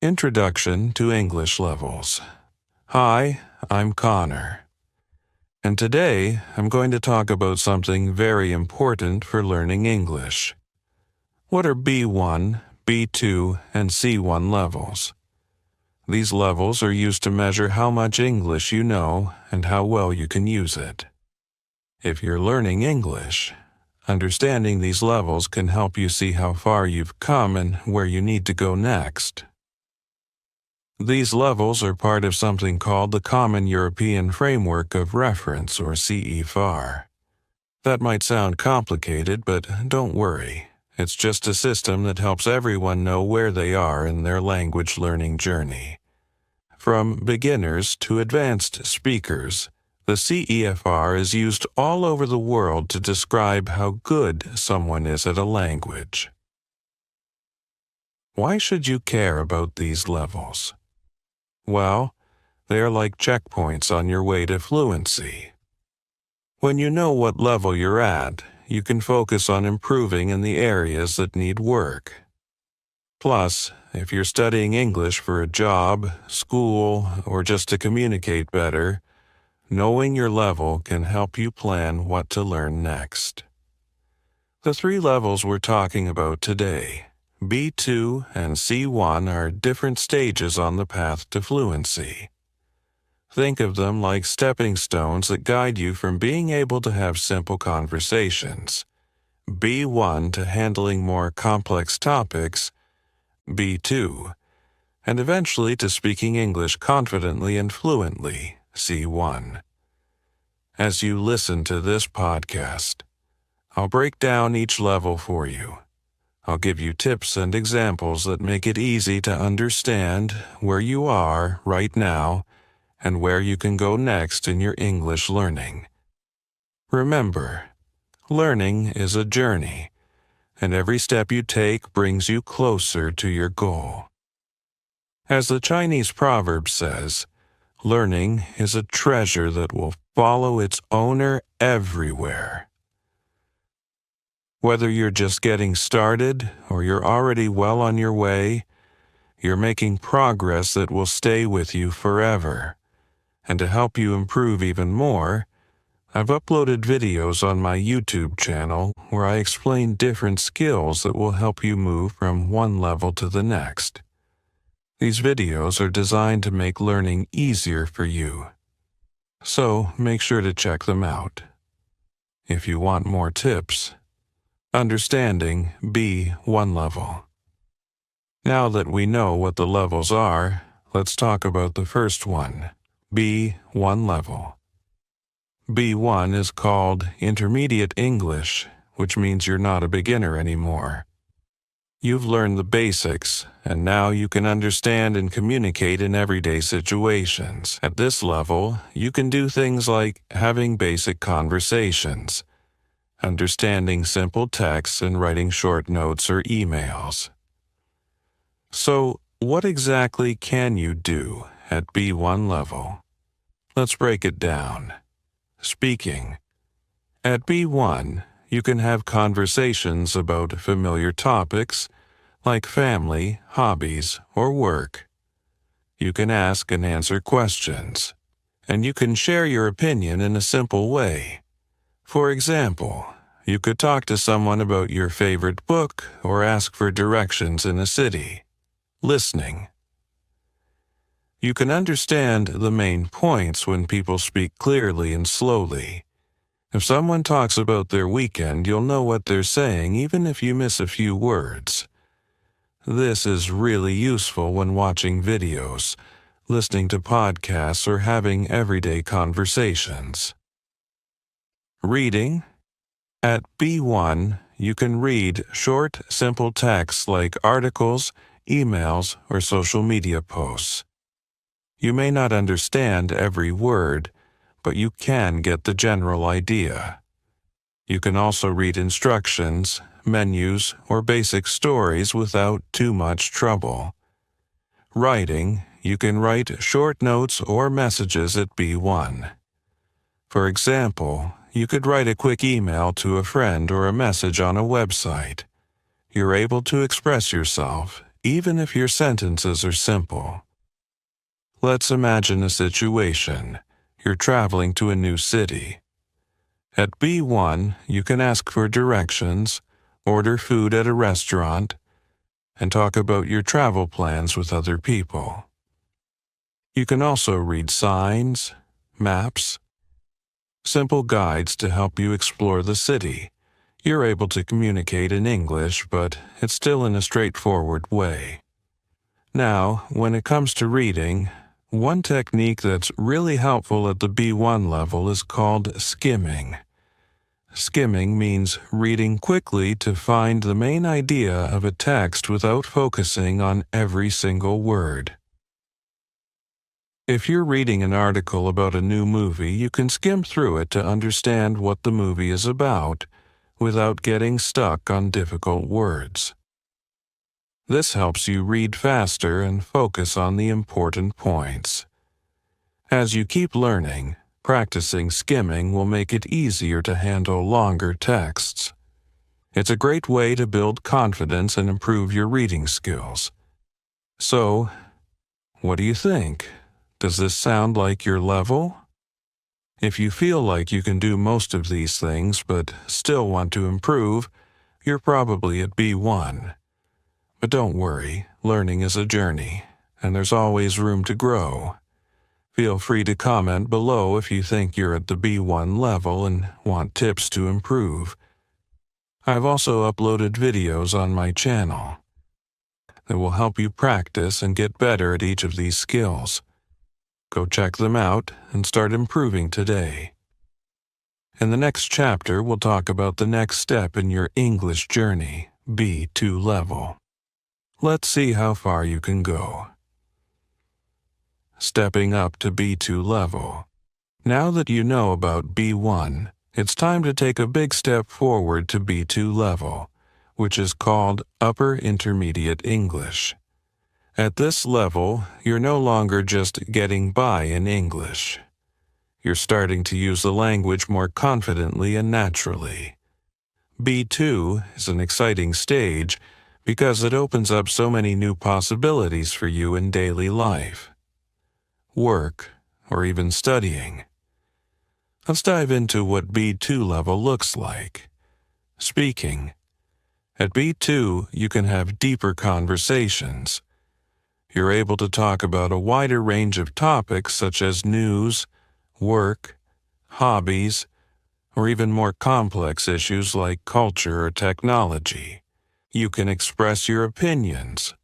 Introduction to English Levels. Hi, I'm Connor. And today I'm going to talk about something very important for learning English. What are B1, B2, and C1 levels? These levels are used to measure how much English you know and how well you can use it. If you're learning English, understanding these levels can help you see how far you've come and where you need to go next. These levels are part of something called the Common European Framework of Reference, or CEFAR. That might sound complicated, but don't worry. It's just a system that helps everyone know where they are in their language learning journey. From beginners to advanced speakers, the CEFR is used all over the world to describe how good someone is at a language. Why should you care about these levels? Well, they are like checkpoints on your way to fluency. When you know what level you're at, you can focus on improving in the areas that need work. Plus, if you're studying English for a job, school, or just to communicate better, knowing your level can help you plan what to learn next. The three levels we're talking about today, B2 and C1, are different stages on the path to fluency. Think of them like stepping stones that guide you from being able to have simple conversations, B1 to handling more complex topics, B2, and eventually to speaking English confidently and fluently, C1. As you listen to this podcast, I'll break down each level for you. I'll give you tips and examples that make it easy to understand where you are right now and where you can go next in your English learning. Remember, learning is a journey, and every step you take brings you closer to your goal. As the Chinese proverb says, learning is a treasure that will follow its owner everywhere. Whether you're just getting started or you're already well on your way, you're making progress that will stay with you forever. And to help you improve even more, I've uploaded videos on my YouTube channel where I explain different skills that will help you move from one level to the next. These videos are designed to make learning easier for you. So make sure to check them out. If you want more tips, understanding B1 level. Now that we know what the levels are, let's talk about the first one, B1 level. B1 is called Intermediate English, which means you're not a beginner anymore. You've learned the basics, and now you can understand and communicate in everyday situations. At this level, you can do things like having basic conversations, understanding simple texts, and writing short notes or emails. So, what exactly can you do at B1 level? Let's break it down. Speaking. At B1, you can have conversations about familiar topics like family, hobbies, or work. You can ask and answer questions, and you can share your opinion in a simple way. For example, you could talk to someone about your favorite book or ask for directions in a city. Listening. You can understand the main points when people speak clearly and slowly. If someone talks about their weekend, you'll know what they're saying even if you miss a few words. This is really useful when watching videos, listening to podcasts, or having everyday conversations. Reading. At B1, you can read short, simple texts like articles, emails, or social media posts. You may not understand every word, but you can get the general idea. You can also read instructions, menus, or basic stories without too much trouble. Writing, you can write short notes or messages at B1. For example, you could write a quick email to a friend or a message on a website. You're able to express yourself, even if your sentences are simple. Let's imagine a situation. You're traveling to a new city. At B1, you can ask for directions, order food at a restaurant, and talk about your travel plans with other people. You can also read signs, maps, simple guides to help you explore the city. You're able to communicate in English, but it's still in a straightforward way. Now, when it comes to reading, one technique that's really helpful at the B1 level is called skimming. Skimming means reading quickly to find the main idea of a text without focusing on every single word. If you're reading an article about a new movie, you can skim through it to understand what the movie is about without getting stuck on difficult words. This helps you read faster and focus on the important points. As you keep learning, practicing skimming will make it easier to handle longer texts. It's a great way to build confidence and improve your reading skills. So, what do you think? Does this sound like your level? If you feel like you can do most of these things but still want to improve, you're probably at B1. But don't worry, learning is a journey, and there's always room to grow. Feel free to comment below if you think you're at the B1 level and want tips to improve. I've also uploaded videos on my channel that will help you practice and get better at each of these skills. Go check them out and start improving today. In the next chapter, we'll talk about the next step in your English journey, B2 level. Let's see how far you can go. Stepping up to B2 level. Now that you know about B1, it's time to take a big step forward to B2 level, which is called Upper Intermediate English. At this level, you're no longer just getting by in English. You're starting to use the language more confidently and naturally. B2 is an exciting stage because it opens up so many new possibilities for you in daily life, work, or even studying. Let's dive into what B2 level looks like. Speaking. At B2, you can have deeper conversations. You're able to talk about a wider range of topics such as news, work, hobbies, or even more complex issues like culture or technology. You can express your opinions,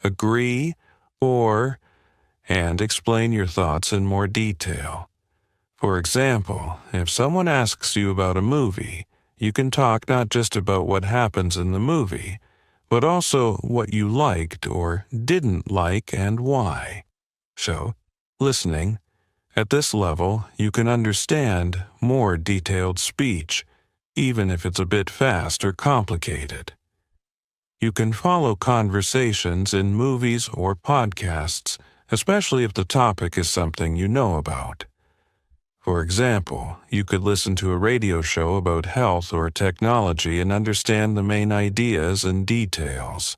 agree, and explain your thoughts in more detail. For example, if someone asks you about a movie, you can talk not just about what happens in the movie, but also what you liked or didn't like and why. So, listening. At this level, you can understand more detailed speech, even if it's a bit fast or complicated. You can follow conversations in movies or podcasts, especially if the topic is something you know about. For example, you could listen to a radio show about health or technology and understand the main ideas and details.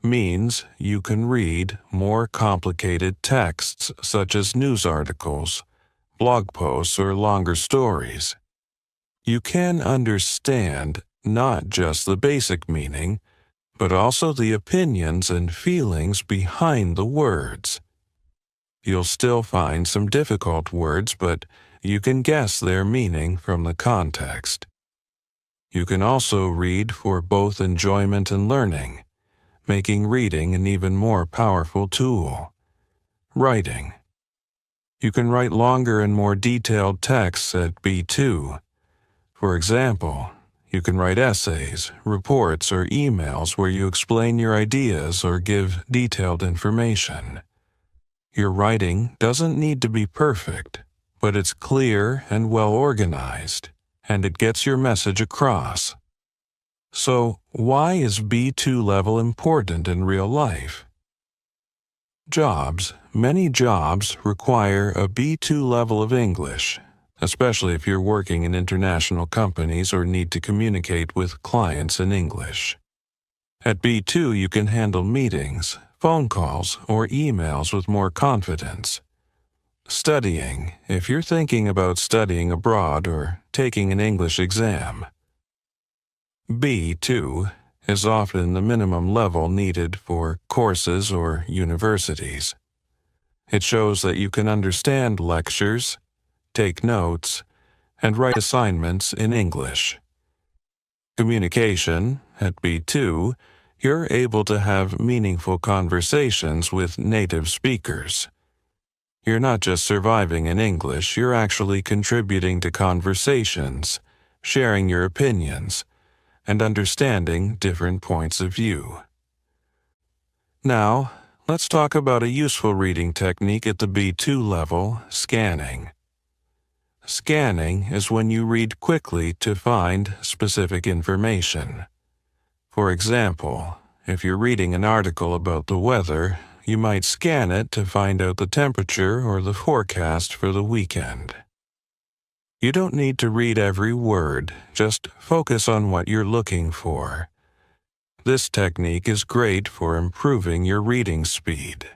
Means you can read more complicated texts such as news articles, blog posts, or longer stories. You can understand not just the basic meaning, but also the opinions and feelings behind the words. You'll still find some difficult words, but you can guess their meaning from the context. You can also read for both enjoyment and learning, making reading an even more powerful tool. Writing. You can write longer and more detailed texts at B2. For example, you can write essays, reports, or emails where you explain your ideas or give detailed information. Your writing doesn't need to be perfect, but it's clear and well organized, and it gets your message across. So, why is B2 level important in real life? Jobs. Many jobs require a B2 level of English, especially if you're working in international companies or need to communicate with clients in English. At B2, you can handle meetings, phone calls, or emails with more confidence. Studying, if you're thinking about studying abroad or taking an English exam. B2 is often the minimum level needed for courses or universities. It shows that you can understand lectures, take notes, and write assignments in English. Communication, at B2, you're able to have meaningful conversations with native speakers. You're not just surviving in English, you're actually contributing to conversations, sharing your opinions, and understanding different points of view. Now, let's talk about a useful reading technique at the B2 level, scanning. Scanning is when you read quickly to find specific information. For example, if you're reading an article about the weather, you might scan it to find out the temperature or the forecast for the weekend. You don't need to read every word, just focus on what you're looking for. This technique is great for improving your reading speed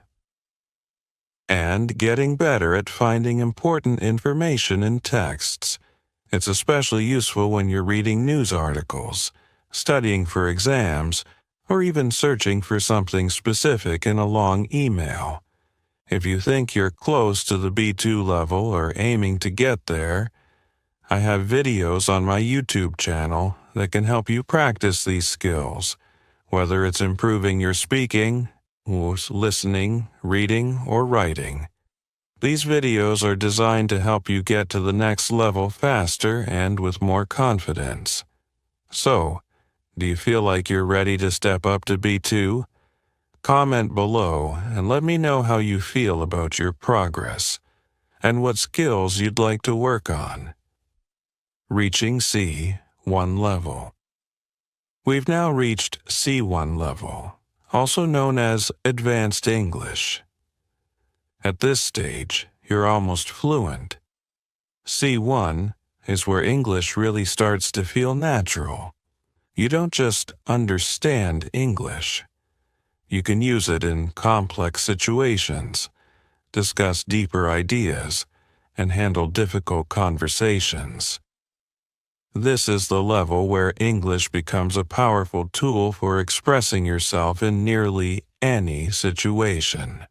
and getting better at finding important information in texts. It's especially useful when you're reading news articles, studying for exams, or even searching for something specific in a long email. If you think you're close to the B2 level or aiming to get there, I have videos on my YouTube channel that can help you practice these skills, whether it's improving your speaking, or listening, reading, or writing. These videos are designed to help you get to the next level faster and with more confidence. So, do you feel like you're ready to step up to B2? Comment below and let me know how you feel about your progress and what skills you'd like to work on. Reaching C1 level. We've now reached C1 level, also known as Advanced English. At this stage, you're almost fluent. C1 is where English really starts to feel natural. You don't just understand English. You can use it in complex situations, discuss deeper ideas, and handle difficult conversations. This is the level where English becomes a powerful tool for expressing yourself in nearly any situation.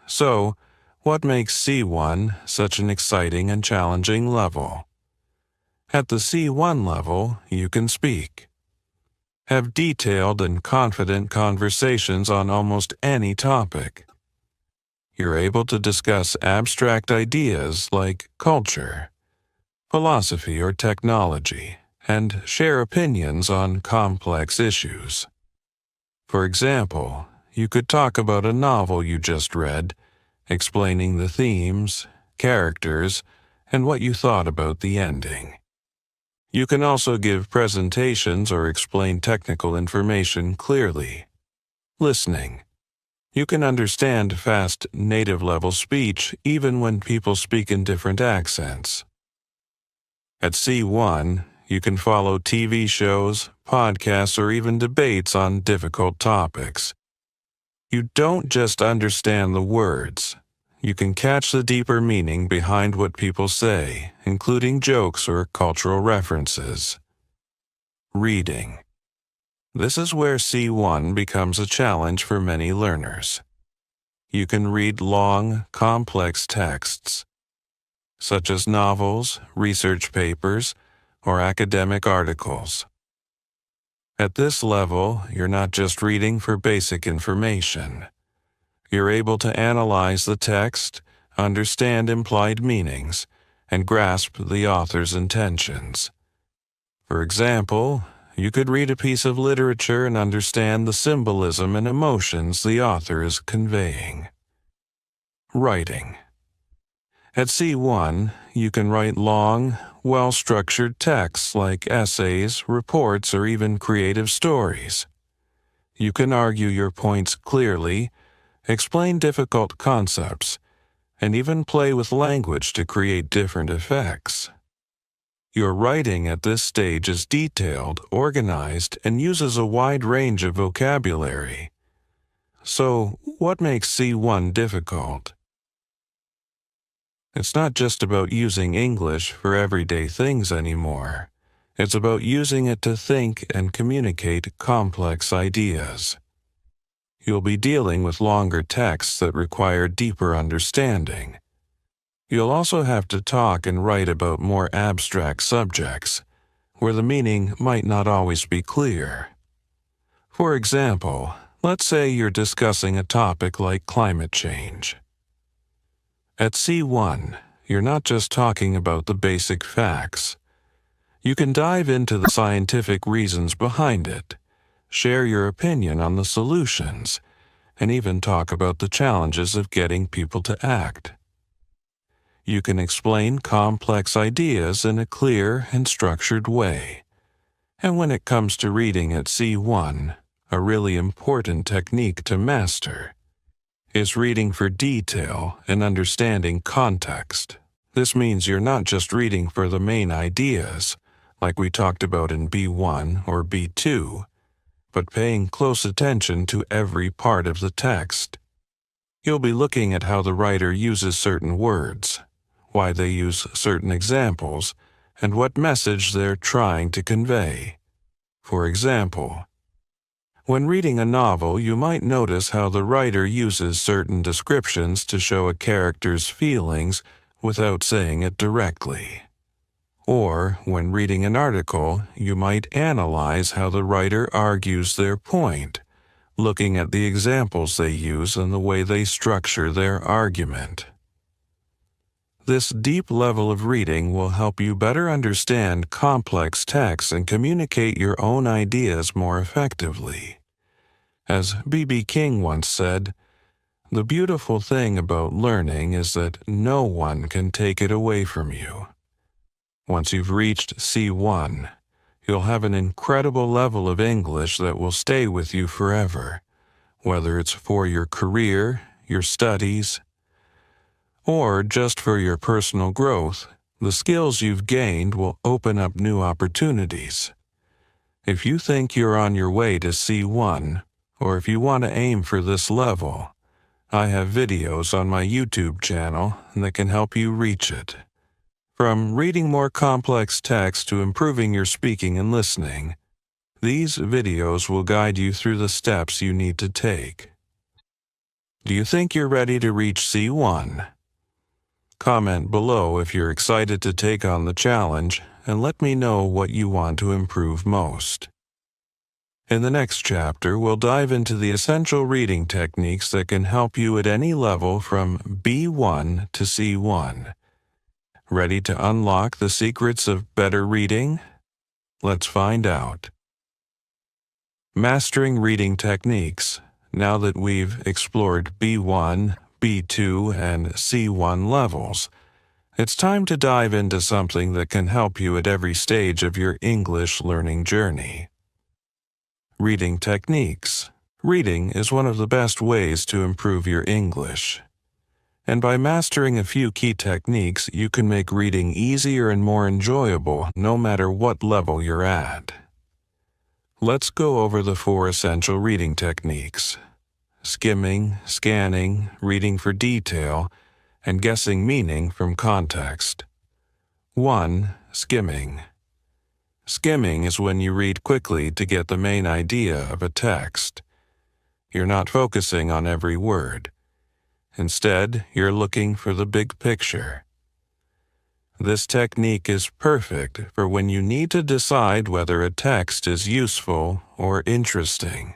So, what makes C1 such an exciting and challenging level? At the C1 level, you can speak. Have detailed and confident conversations on almost any topic. You're able to discuss abstract ideas like culture, philosophy, or technology, and share opinions on complex issues. For example, you could talk about a novel you just read, explaining the themes, characters, and what you thought about the ending. You can also give presentations or explain technical information clearly. Listening. You can understand fast native-level speech even when people speak in different accents. At C1, you can follow TV shows, podcasts, or even debates on difficult topics. You don't just understand the words. You can catch the deeper meaning behind what people say, including jokes or cultural references. Reading. This is where C1 becomes a challenge for many learners. You can read long, complex texts, such as novels, research papers, or academic articles. At this level, you're not just reading for basic information. You're able to analyze the text, understand implied meanings, and grasp the author's intentions. For example, you could read a piece of literature and understand the symbolism and emotions the author is conveying. Writing. At C1, you can write long, well-structured texts like essays, reports, or even creative stories. You can argue your points clearly, explain difficult concepts, and even play with language to create different effects. Your writing at this stage is detailed, organized, and uses a wide range of vocabulary. So, what makes C1 difficult? It's not just about using English for everyday things anymore. It's about using it to think and communicate complex ideas. You'll be dealing with longer texts that require deeper understanding. You'll also have to talk and write about more abstract subjects, where the meaning might not always be clear. For example, let's say you're discussing a topic like climate change. At C1, you're not just talking about the basic facts. You can dive into the scientific reasons behind it, share your opinion on the solutions, and even talk about the challenges of getting people to act. You can explain complex ideas in a clear and structured way. And when it comes to reading at C1, a really important technique to master is reading for detail and understanding context. This means you're not just reading for the main ideas, like we talked about in B1 or B2, but paying close attention to every part of the text. You'll be looking at how the writer uses certain words, why they use certain examples, and what message they're trying to convey. For example, when reading a novel, you might notice how the writer uses certain descriptions to show a character's feelings without saying it directly. Or, when reading an article, you might analyze how the writer argues their point, looking at the examples they use and the way they structure their argument. This deep level of reading will help you better understand complex texts and communicate your own ideas more effectively. As B.B. King once said, "The beautiful thing about learning is that no one can take it away from you." Once you've reached C1, you'll have an incredible level of English that will stay with you forever, whether it's for your career, your studies, or just for your personal growth. The skills you've gained will open up new opportunities. If you think you're on your way to C1, or if you want to aim for this level, I have videos on my YouTube channel that can help you reach it. From reading more complex text to improving your speaking and listening, these videos will guide you through the steps you need to take. Do you think you're ready to reach C1? Comment below if you're excited to take on the challenge, and let me know what you want to improve most. In the next chapter, we'll dive into the essential reading techniques that can help you at any level from B1 to C1. Ready to unlock the secrets of better reading? Let's find out. Mastering reading techniques. Now that we've explored B1, B2, and C1 levels, it's time to dive into something that can help you at every stage of your English learning journey. Reading techniques. Reading is one of the best ways to improve your English. And by mastering a few key techniques, you can make reading easier and more enjoyable no matter what level you're at. Let's go over the 4 essential reading techniques: skimming, scanning, reading for detail, and guessing meaning from context. 1. Skimming. Skimming is when you read quickly to get the main idea of a text. You're not focusing on every word. Instead, you're looking for the big picture. This technique is perfect for when you need to decide whether a text is useful or interesting,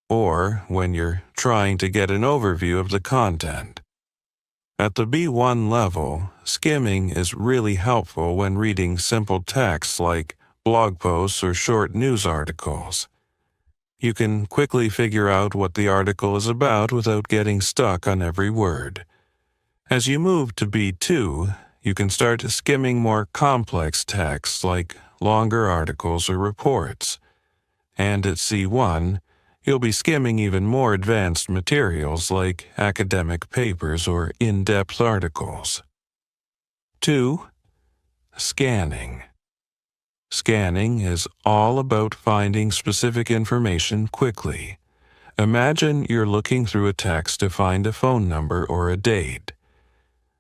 or when you're trying to get an overview of the content. At the B1 level, skimming is really helpful when reading simple texts like blog posts or short news articles. You can quickly figure out what the article is about without getting stuck on every word. As you move to B2, you can start skimming more complex texts like longer articles or reports. And at C1, you'll be skimming even more advanced materials like academic papers or in-depth articles. 2. Scanning. Scanning is all about finding specific information quickly. Imagine you're looking through a text to find a phone number or a date.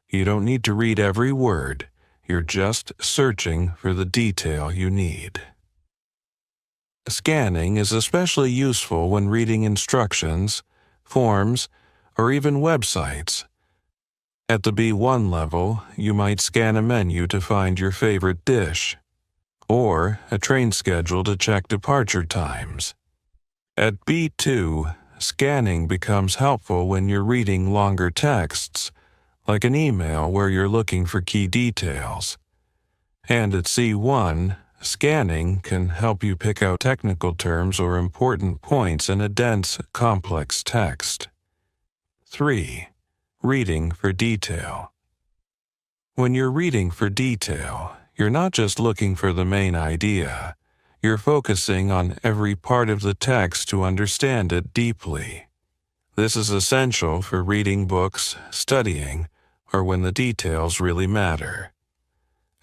You don't need to read every word. You're just searching for the detail you need. Scanning is especially useful when reading instructions, forms, or even websites. At the B1 level, you might scan a menu to find your favorite dish, or a train schedule to check departure times. At B2, scanning becomes helpful when you're reading longer texts, like an email where you're looking for key details. And at C1, scanning can help you pick out technical terms or important points in a dense, complex text. 3. Reading for detail. When you're reading for detail, you're not just looking for the main idea. You're focusing on every part of the text to understand it deeply. This is essential for reading books, studying, or when the details really matter.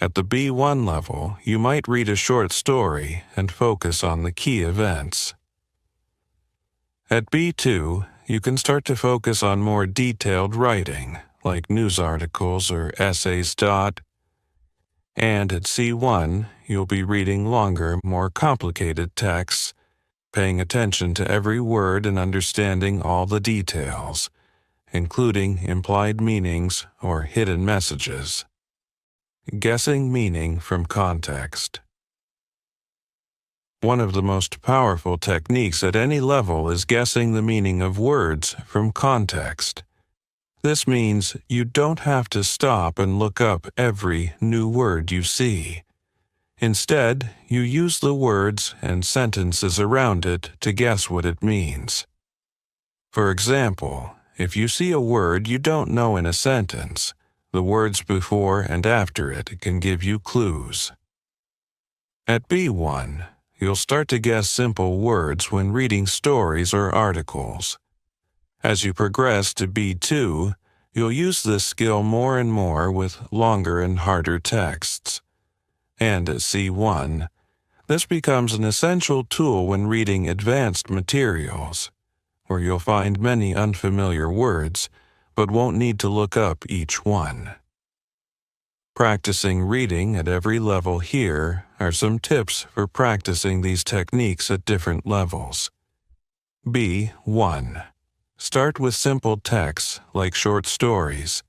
At the B1 level, you might read a short story and focus on the key events. At B2, you can start to focus on more detailed writing, like news articles or essays. And at C1, you'll be reading longer, more complicated texts, paying attention to every word and understanding all the details, including implied meanings or hidden messages. Guessing meaning from context. One of the most powerful techniques at any level is guessing the meaning of words from context. This means you don't have to stop and look up every new word you see. Instead, you use the words and sentences around it to guess what it means. For example, if you see a word you don't know in a sentence, the words before and after it can give you clues. At B1, you'll start to guess simple words when reading stories or articles. As you progress to B2, you'll use this skill more and more with longer and harder texts. And at C1, this becomes an essential tool when reading advanced materials, where you'll find many unfamiliar words, but won't need to look up each one. Practicing reading at every level here are some tips for practicing these techniques at different levels. B1. Start with simple texts like short stories,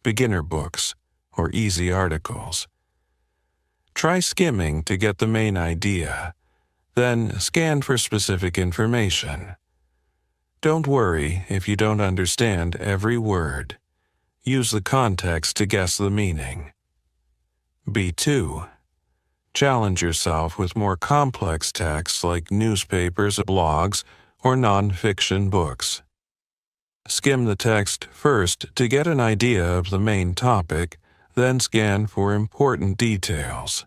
beginner books, or easy articles. Try skimming to get the main idea, then scan for specific information. Don't worry if you don't understand every word. Use the context to guess the meaning. B2. Challenge yourself with more complex texts like newspapers, blogs, or non-fiction books. Skim the text first to get an idea of the main topic, then scan for important details.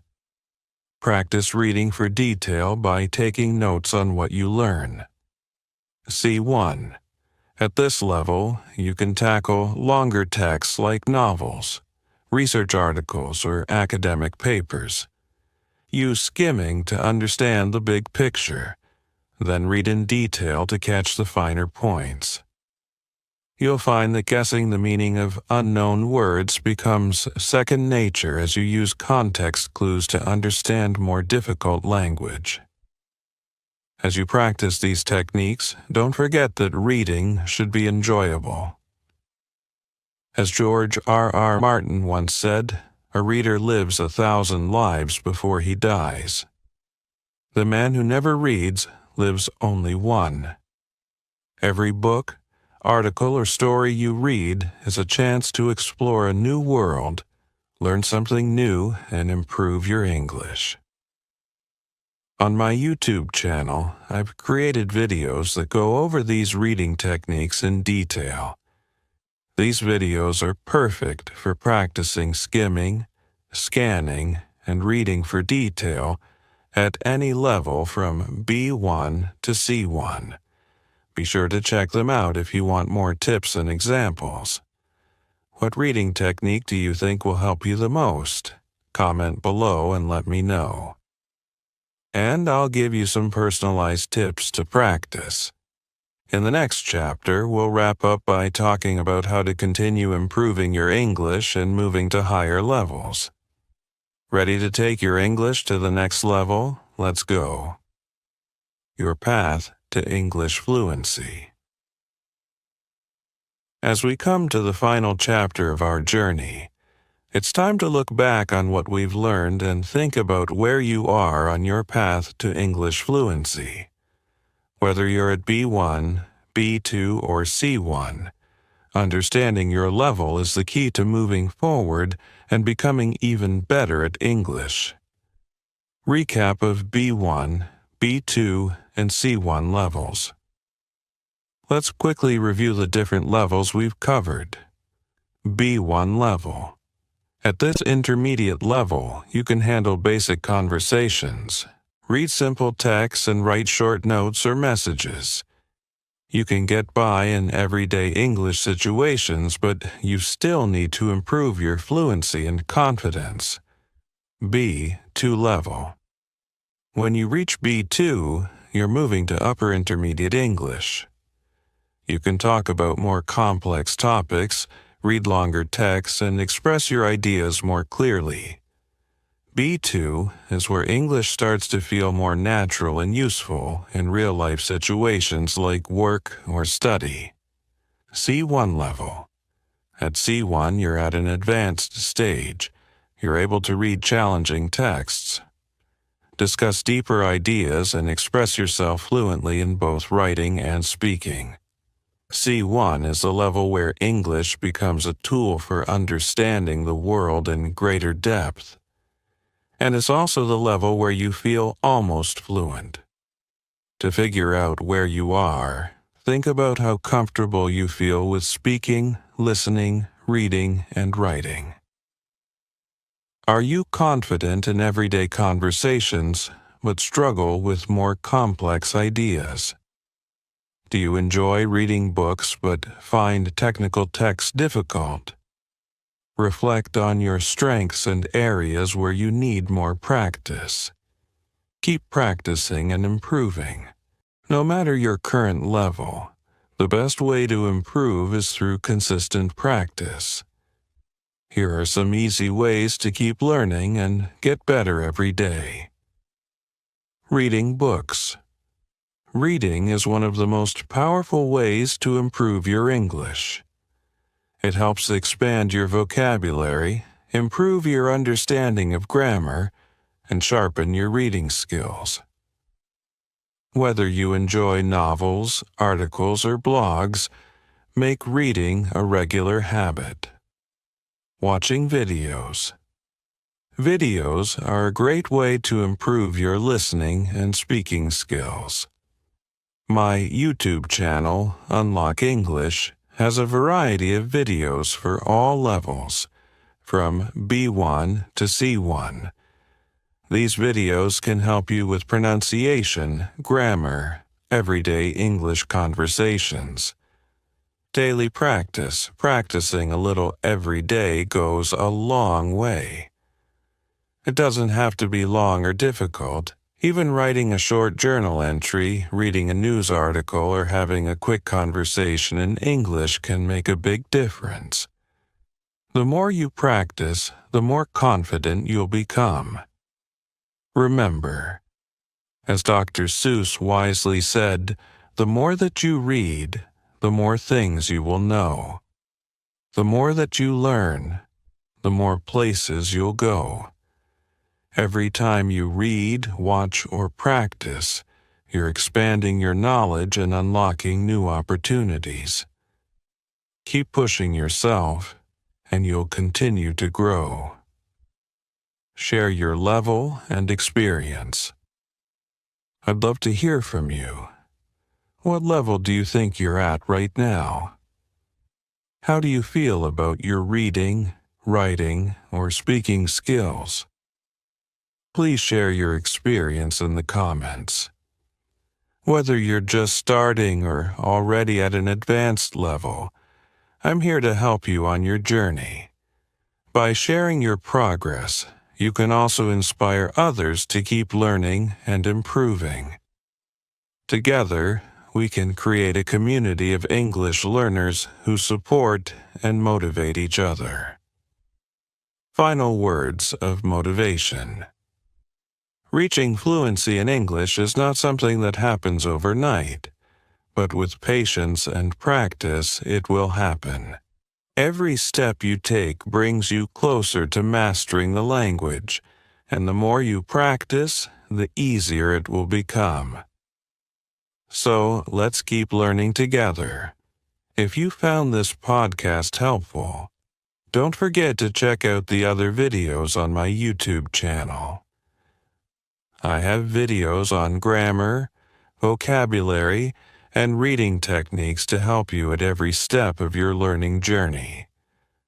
Practice reading for detail by taking notes on what you learn. C1. At this level, you can tackle longer texts like novels, research articles, or academic papers. Use skimming to understand the big picture, then read in detail to catch the finer points. You'll find that guessing the meaning of unknown words becomes second nature as you use context clues to understand more difficult language. As you practice these techniques, don't forget that reading should be enjoyable. As George R.R. Martin once said, a reader lives 1,000 lives before he dies. The man who never reads lives only one. Every book, article, or story you read is a chance to explore a new world, learn something new, and improve your English. On my YouTube channel, I've created videos that go over these reading techniques in detail. These videos are perfect for practicing skimming, scanning, and reading for detail at any level from B1 to C1. Be sure to check them out if you want more tips and examples. What reading technique do you think will help you the most? comment below and let me know. And I'll give you some personalized tips to practice. In the next chapter, we'll wrap up by talking about how to continue improving your English and moving to higher levels. Ready to take your English to the next level? Let's go. Your path to English fluency. As we come to the final chapter of our journey, it's time to look back on what we've learned and think about where you are on your path to English fluency. Whether you're at B1, B2, or C1, understanding your level is the key to moving forward and becoming even better at English. Recap of B1, B2, and C1 levels. Let's quickly review the different levels we've covered. B1 level. At this intermediate level, you can handle basic conversations, read simple texts, and write short notes or messages. You can get by in everyday English situations, but you still need to improve your fluency and confidence. B2 level. When you reach B2, you're moving to upper intermediate English. You can talk about more complex topics, read longer texts, and express your ideas more clearly. B2 is where English starts to feel more natural and useful in real-life situations like work or study. C1 level. At C1, you're at an advanced stage. You're able to read challenging texts, discuss deeper ideas, and express yourself fluently in both writing and speaking. C1 is the level where English becomes a tool for understanding the world in greater depth. And it's also the level where you feel almost fluent. To figure out where you are, think about how comfortable you feel with speaking, listening, reading, and writing. Are you confident in everyday conversations, but struggle with more complex ideas? Do you enjoy reading books but find technical texts difficult? Reflect on your strengths and areas where you need more practice. Keep practicing and improving. No matter your current level, the best way to improve is through consistent practice. Here are some easy ways to keep learning and get better every day. Reading books. Reading is one of the most powerful ways to improve your English. It helps expand your vocabulary, improve your understanding of grammar, and sharpen your reading skills. Whether you enjoy novels, articles, or blogs, make reading a regular habit. Watching videos. Videos are a great way to improve your listening and speaking skills. My YouTube channel, Unlock English, has a variety of videos for all levels, from B1 to C1. These videos can help you with pronunciation, grammar, everyday English conversations. Daily practice, practicing a little every day goes a long way. It doesn't have to be long or difficult. Even writing a short journal entry, reading a news article, or having a quick conversation in English can make a big difference. The more you practice, the more confident you'll become. Remember, as Dr. Seuss wisely said, the more that you read, the more things you will know. The more that you learn, the more places you'll go. Every time you read, watch, or practice, you're expanding your knowledge and unlocking new opportunities. Keep pushing yourself, and you'll continue to grow. Share your level and experience. I'd love to hear from you. What level do you think you're at right now? How do you feel about your reading, writing, or speaking skills? Please share your experience in the comments. Whether you're just starting or already at an advanced level, I'm here to help you on your journey. By sharing your progress, You can also inspire others to keep learning and improving. Together, we can create a community of English learners who support and motivate each other. Final words of motivation. Reaching fluency in English is not something that happens overnight, but with patience and practice, it will happen. Every step you take brings you closer to mastering the language, and the more you practice, the easier it will become. So, let's keep learning together. If you found this podcast helpful, don't forget to check out the other videos on my YouTube channel. I have videos on grammar, vocabulary, and reading techniques to help you at every step of your learning journey.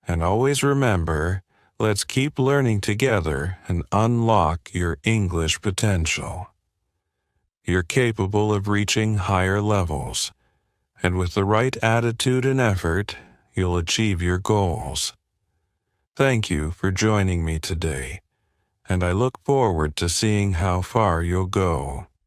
And always remember, let's keep learning together and unlock your English potential. You're capable of reaching higher levels, and with the right attitude and effort, you'll achieve your goals. Thank you for joining me today, and I look forward to seeing how far you'll go.